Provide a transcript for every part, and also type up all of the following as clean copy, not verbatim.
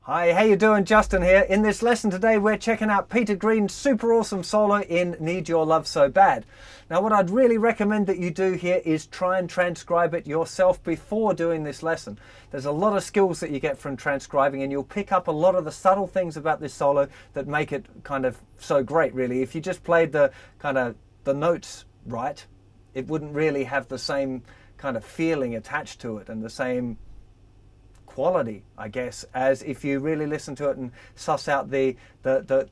Hi, how you doing? Justin here. In this lesson today we're checking out Peter Green's super awesome solo in Need Your Love So Bad. Now what I'd really recommend that you do here is try and transcribe it yourself before doing this lesson. There's a lot of skills that you get from transcribing, and you'll pick up a lot of the subtle things about this solo that make it kind of so great, really. If you just played the notes right, it wouldn't really have the same kind of feeling attached to it and the same quality, I guess, as if you really listen to it and suss out the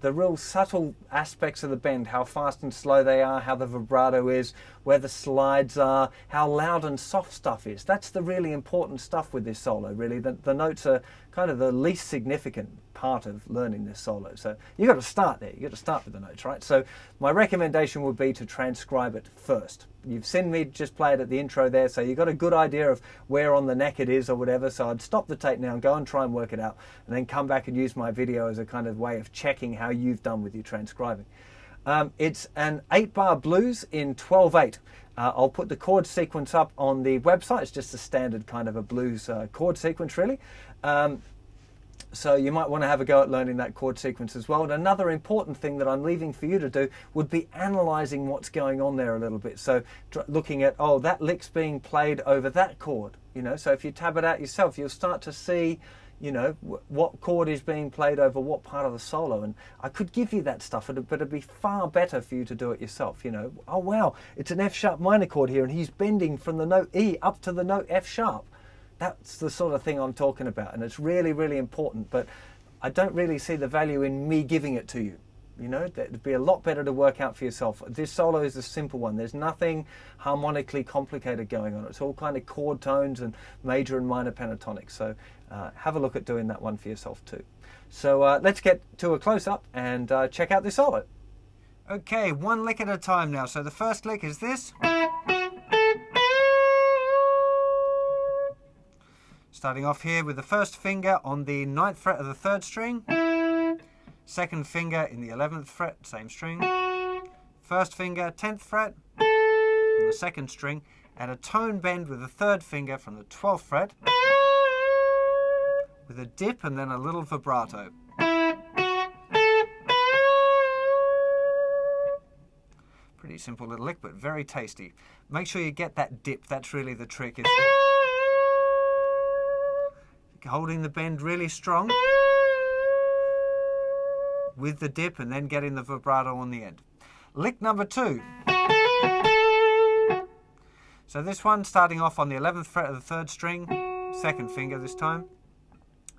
real subtle aspects of the bend, how fast and slow they are, how the vibrato is, where the slides are, how loud and soft stuff is. That's the really important stuff with this solo, really. The notes are kind of the least significant part of learning this solo. So you've got to start there. You've got to start with the notes, right? So my recommendation would be to transcribe it first. You've seen me just play it at the intro there, so you've got a good idea of where on the neck it is or whatever. So I'd stop the tape now and go and try and work it out, and then come back and use my video as a kind of way of checking how you've done with your transcribing. It's an 8-bar blues in 12/8. I'll put the chord sequence up on the website. It's just a standard kind of a blues chord sequence, really. So you might want to have a go at learning that chord sequence as well. And another important thing that I'm leaving for you to do would be analysing what's going on there a little bit. So looking at, oh, that lick's being played over that chord. You know, so if you tab it out yourself, you'll start to see, you know, what chord is being played over what part of the solo. And I could give you that stuff, but it'd be far better for you to do it yourself. You know, oh wow, it's an F sharp minor chord here, and he's bending from the note E up to the note F sharp. That's the sort of thing I'm talking about, and it's really, really important, but I don't really see the value in me giving it to you. You know, it'd be a lot better to work out for yourself. This solo is a simple one. There's nothing harmonically complicated going on. It's all kind of chord tones and major and minor pentatonics. So have a look at doing that one for yourself too. So let's get to a close-up and check out this solo. Okay, one lick at a time now. So the first lick is this. Starting off here with the first finger on the 9th fret of the 3rd string, second finger in the 11th fret, same string, first finger 10th fret on the 2nd string, and a tone bend with the 3rd finger from the 12th fret, with a dip and then a little vibrato. Pretty simple little lick, but very tasty. Make sure you get that dip. That's really the trick. It's holding the bend really strong with the dip and then getting the vibrato on the end. Lick number 2. So this one starting off on the 11th fret of the 3rd string, 2nd finger this time.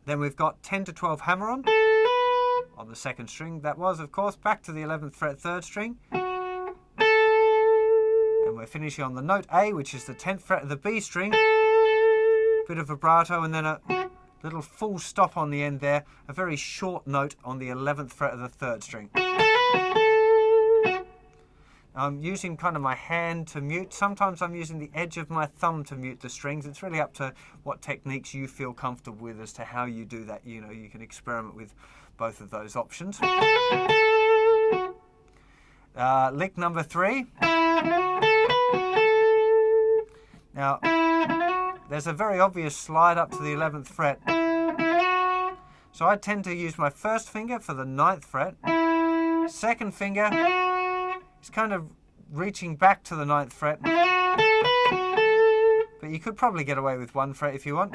Then we've got 10 to 12 hammer on the 2nd string. That was, of course, back to the 11th fret 3rd string. And we're finishing on the note A, which is the 10th fret of the B string. Bit of vibrato and then a little full stop on the end there, a very short note on the 11th fret of the 3rd string. I'm using kind of my hand to mute. Sometimes I'm using the edge of my thumb to mute the strings. It's really up to what techniques you feel comfortable with as to how you do that. You know, you can experiment with both of those options. Lick number 3. Now, there's a very obvious slide up to the 11th fret. So I tend to use my first finger for the 9th fret. Second finger is kind of reaching back to the 9th fret. But you could probably get away with 1 fret if you want.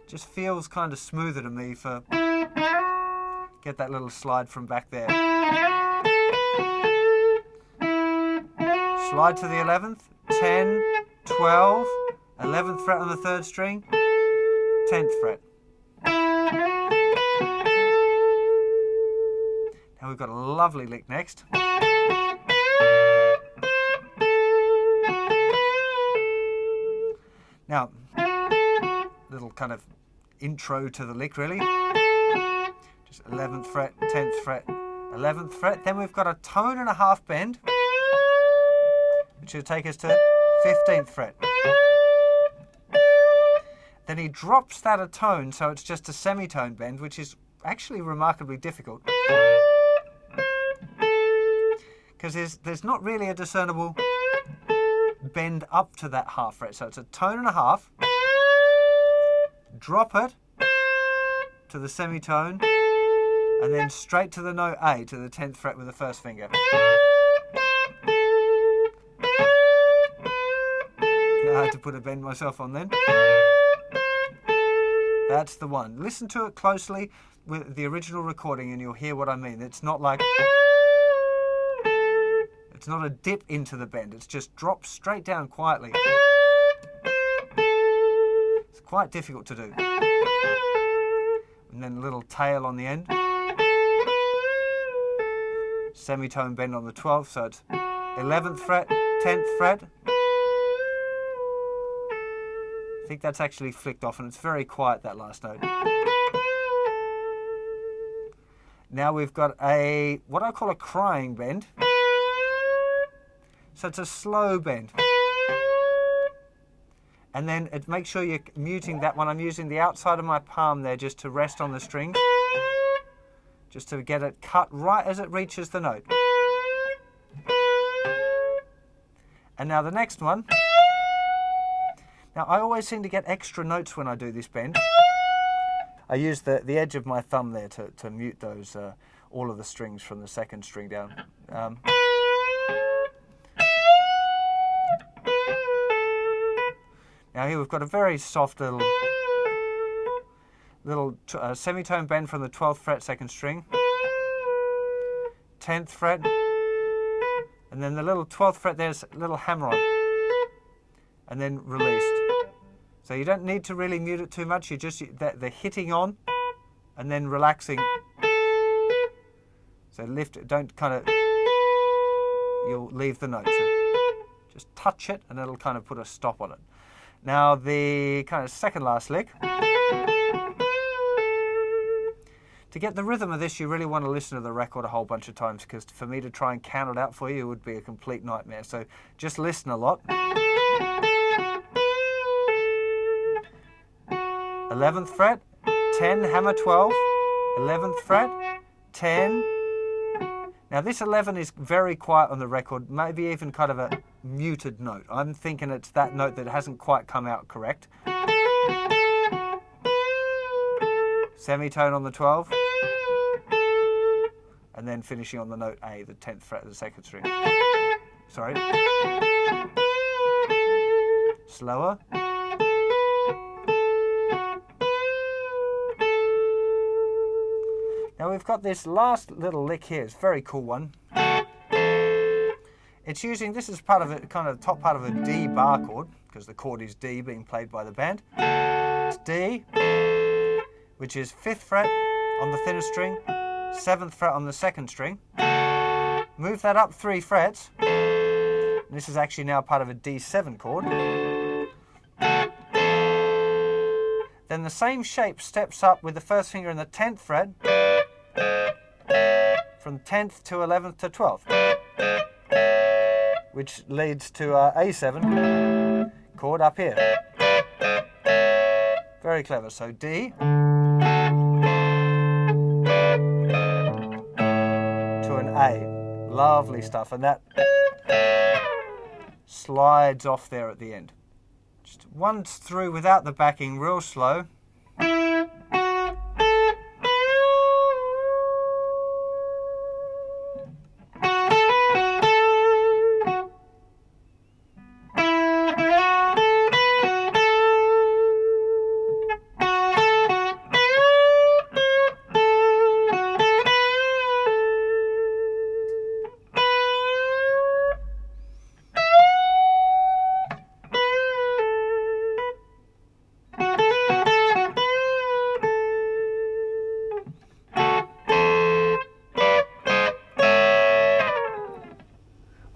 Just feels kind of smoother to me for get that little slide from back there. Slide to the 11th, 10, 12, 11th fret on the 3rd string, 10th fret. Now we've got a lovely lick next. Now, little kind of intro to the lick really. Just 11th fret, 10th fret, 11th fret. Then we've got a tone and a half bend, which will take us to 15th fret. Then he drops that a tone, so it's just a semitone bend, which is actually remarkably difficult. Because there's not really a discernible bend up to that half fret. So it's a tone and a half, drop it to the semitone, and then straight to the note A, to the 10th fret with the first finger. I had to put a bend myself on then. That's the one. Listen to it closely with the original recording and you'll hear what I mean. It's not like... It's not a dip into the bend. It's just drops straight down quietly. It's quite difficult to do. And then a little tail on the end. Semitone bend on the 12th, so it's 11th fret, 10th fret. I think that's actually flicked off and it's very quiet, that last note. Now we've got what I call a crying bend. So it's a slow bend. And then make sure you're muting that one. I'm using the outside of my palm there just to rest on the string. Just to get it cut right as it reaches the note. And now the next one. Now I always seem to get extra notes when I do this bend. I use the edge of my thumb there to mute those, all of the strings from the second string down. Now here we've got a very soft little semitone bend from the 12th fret, second string, 10th fret, and then the little 12th fret there's a little hammer on, and then released. So you don't need to really mute it too much, you just the hitting on and then relaxing. So lift it, don't kind of, you'll leave the note. So just touch it and it'll kind of put a stop on it. Now the kind of second last lick. To get the rhythm of this, you really want to listen to the record a whole bunch of times, because for me to try and count it out for you would be a complete nightmare. So just listen a lot. 11th fret, 10, hammer 12, 11th fret, 10. Now this 11 is very quiet on the record, maybe even kind of a muted note. I'm thinking it's that note that hasn't quite come out correct. Semitone on the 12, and then finishing on the note A, the 10th fret of the second string. Sorry. Slower. Now we've got this last little lick here. It's a very cool one. It's using, this is part of it, kind of the top part of a D bar chord, because the chord is D being played by the band. It's D, which is 5th fret on the thinner string, 7th fret on the second string. Move that up 3 frets. And this is actually now part of a D7 chord. Then the same shape steps up with the first finger in the 10th fret, from 10th to 11th to 12th, which leads to A7 chord up here. Very clever. So D to an A. Lovely stuff. And that slides off there at the end. Just once through without the backing, real slow.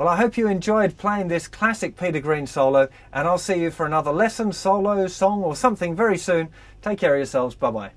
Well, I hope you enjoyed playing this classic Peter Green solo, and I'll see you for another lesson, solo, song, or something very soon. Take care of yourselves. Bye-bye.